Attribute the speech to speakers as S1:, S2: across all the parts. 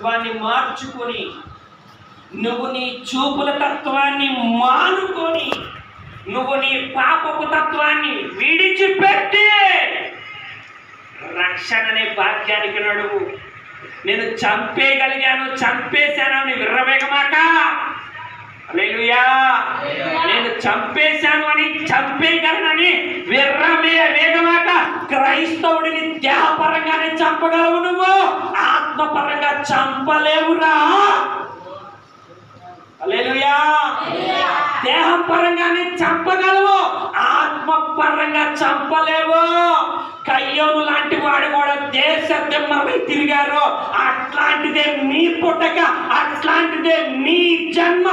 S1: తత్వాన్ని మార్చుకొని, నువ్వు నీ చూపుల తత్వాన్ని మానుకొని, నువ్వు నీ పాపపు తత్వాన్ని విడిచిపెట్టి రక్షణ అనే భాగ్యానికి నడువు. నేను చంపేయగలిగాను, చంపేశాను అని విర్రవేగమాక. హల్లెలూయా. నేను చంపేశాను అని, చంపేయగలనని వేగమాక. క్రైస్తవుడిని దేహపరంగానే చంపగలవు, నువ్వు ఆత్మపరంగా చంపలేవురా. హల్లెలూయా. దేహం పరంగానే చంపగలవు, ఆత్మ పరంగా చంపలేవు. కయ్యోను లాంటి వాడు కూడా దేశ దిమ్మలపై తిరిగారు. అట్లాంటిదే నీ పుట్టక, అట్లాంటిదే నీ జన్మ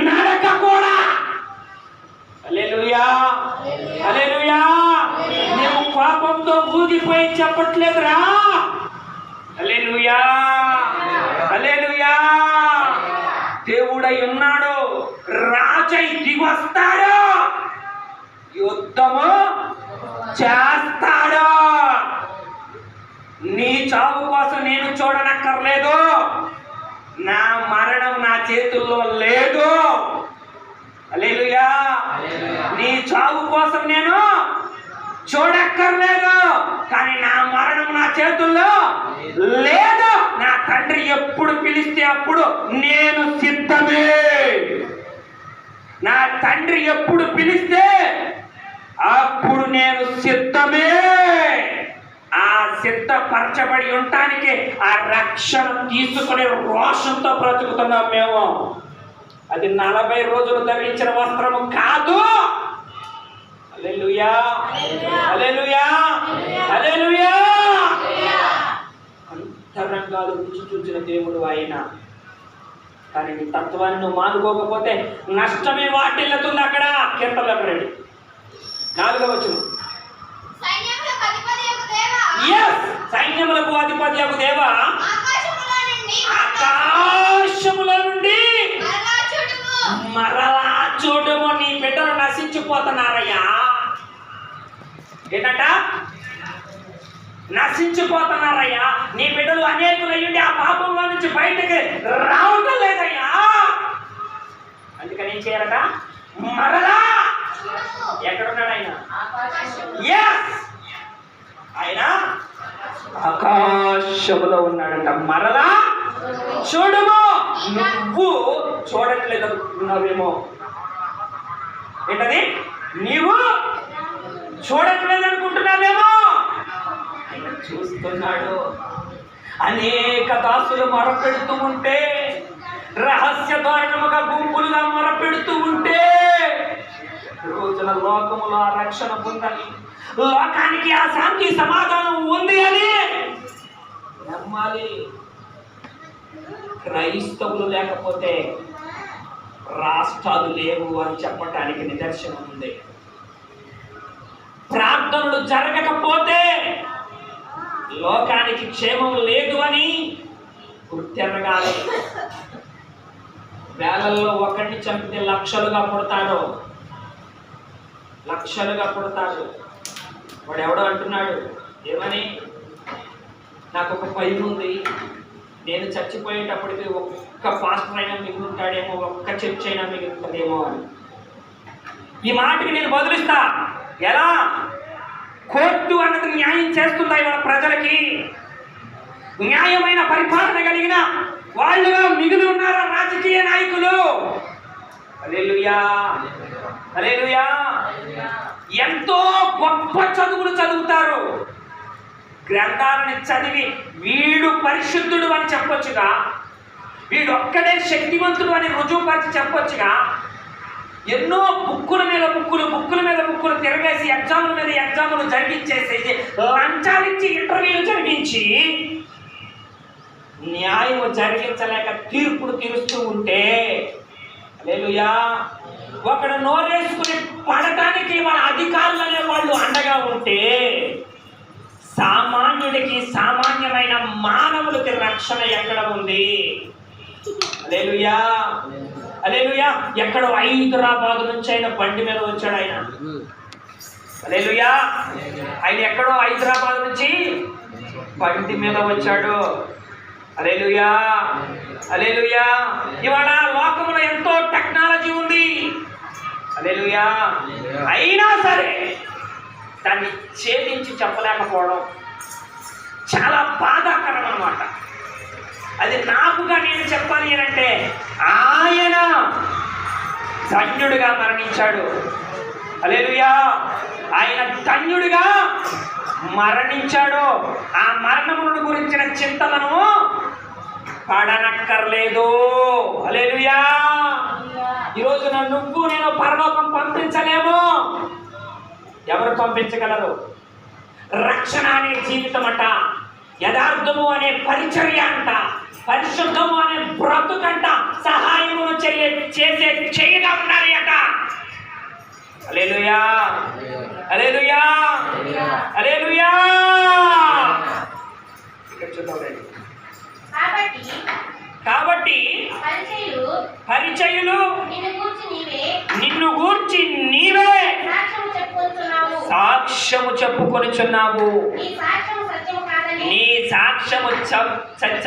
S1: నడక కూడా. హల్లెలూయా. హల్లెలూయా. నువ్వు పాపంతో ఊగిపోయి చెప్పట్లేదురా. హల్లెలూయా. హల్లెలూయా. దేవుడై ఉన్నాడు, రాజై దిగొస్తాడు, యుద్ధము చేస్తాడు. నీ చావు కోసం నేను చూడనక్కర్లేదు. నా మరణం నా చేతుల్లో లేదు. హల్లెలూయా. నీ చావు కోసం నేను చూడక్కర్లేదు, కానీ నా మరణం నా చేతుల్లో లేదు. నా తండ్రి ఎప్పుడు పిలిస్తే అప్పుడు నేను సిద్ధమే. నా తండ్రి ఎప్పుడు పిలిస్తే అప్పుడు నేను సిద్ధమే. ఆ సిద్ధపరచబడి ఉండటానికి ఆ రక్షణ తీసుకునే రోషంతో బ్రతుకుతున్నాం మేము. అది 40 రోజులు ధరించిన వస్త్రము కాదు. హల్లెలూయా. హల్లెలూయా. హల్లెలూయా. అంతరంగాలు రుచి చూచిన దేవుడు ఆయన. కానీ నీ తత్వాన్ని నువ్వు మానుకోకపోతే నష్టమే వాటిల్లుతుంది. అక్కడ కీర్తనలకు రండి, 4వ వచనం. సైన్యములకు అధిపతియగు దేవా, ఆకాశముల నుండి మరలా చూడుము. నీ బిడ్డలు నశించిపోతున్నారయ్యా. ఏంటంట? నశించిపోతున్నారయ్యా. నీ బిడ్డలు అనేకులయ్యుండి ఆ పాపంలో నుంచి బయటకి రావటం లేదయ్యా. అందుకని ఏం చేయాలట? మరలా. ఎక్కడున్నాడు ఆయన? ఆయన ఆకాశములో ఉన్నాడంట. మరలా చూడుము. నువ్వు చూడట్లేదు అనుకున్నావేమో. ఏంటది? నీవు చూడట్లేదు అనుకుంటున్నావేమో. ఆయన చూస్తున్నాడు. అనేక దాసులు మొరపెడుతూ ఉంటే, రహస్య దారుణముగా గుంపులుగా మొరపెడుతూ ఉంటే, రోజున లోకములో ఆ రక్షణ పొందని, లోకానికి ఆ శాంతి సమాధానం ఉంది అని నమ్మాలి. క్రైస్తవులు లేకపోతే రాష్ట్రాలు లేవు అని చెప్పటానికి నిదర్శనం ఉంది. ప్రార్థనలు జరగకపోతే లోకానికి క్షేమం లేదు అని గుర్తెరగాలి. వేలల్లో ఒకరిని చంపితే లక్షలుగా పుడతాడు, లక్షలుగా పుడతాడు. వాడు ఎవడో అంటున్నాడు, ఏమని? నాకు ఒక భయం ఉంది, నేను చచ్చిపోయేటప్పటికి ఒక్క పాస్టర్ అయినా మిగులుంటాడేమో, ఒక్క చర్చ్ అయినా మిగులుతుందేమో అని. ఈ మాటకి నేను బదులిస్తా. ఎలా? కోర్టు అన్నది న్యాయం చేస్తుందా ఇవాళ ప్రజలకి? న్యాయమైన పరిపాలన కలిగిన వాళ్ళుగా మిగిలి ఉన్నారా రాజకీయ నాయకులు? హల్లెలూయా. హల్లెలూయా. ఎంతో గొప్ప చదువులు చదువుతారు, గ్రంథాలను చదివి వీడు పరిశుద్ధుడు అని చెప్పొచ్చుగా, వీడు ఒక్కడే శక్తివంతుడు అని రుజువుపరిచి చెప్పొచ్చుగా. ఎన్నో బుక్కుల మీద బుక్కులు తిరగేసి ఎగ్జాముల మీద ఎగ్జాములు జరిగించేసేసి లంచాలిచ్చి ఇంటర్వ్యూలు జరిగించి న్యాయం జరిగించలేక తీర్పులు తీరుస్తూ ఉంటే, హల్లెలూయా, ఒకడు నోరేసుకుని పడటానికి వాళ్ళ అధికారులు అనే వాళ్ళు అండగా ఉంటే, సామాన్యుడికి, సామాన్యమైన మానవుడికి రక్షణ ఎక్కడ ఉంది? హల్లెలూయా. హల్లెలూయా. ఎక్కడో హైదరాబాద్ నుంచి ఆయన బండి మీద వచ్చాడు ఆయన. హల్లెలూయా. ఆయన ఎక్కడో హైదరాబాద్ నుంచి బండి మీద వచ్చాడు. హల్లెలూయా, హల్లెలూయా. ఇవాళ లోకంలో ఎంతో టెక్నాలజీ ఉంది, హల్లెలూయా. అయినా సరే దాన్ని ఛేదించి చెప్పలేకపోవడం చాలా బాధాకరం అన్నమాట. అది నాకుగా నేను చెప్పాలి అంటే ఆయన ధన్యుడిగా మరణించాడు, హల్లెలూయా. ఆయన ధన్యుడిగా మరణించాడు. ఆ మరణమును గురించిన చింత మనము పడనక్కర్లేదు, హల్లెలూయా. ఈరోజు నువ్వు నేను పరలోకం పంపించలేము. ఎవరు పంపించగలరు? రక్షణ అనే జీవితం అంట, యథార్థము అనే పరిచర్య అంట, పరిశుద్ధము అనే బ్రతుకంట, సహాయమును చేసే చేయగా ఉండాలి అంట. హల్లెలూయా, హల్లెలూయా, హల్లెలూయా. ఇక్కడ చూద్దాం. కాబట్టి పరిచయులు నిన్ను గూర్చి నీవే సాక్ష్యము చెప్పుకొనుచున్నావు. నీ సాక్ష్యము సత్యము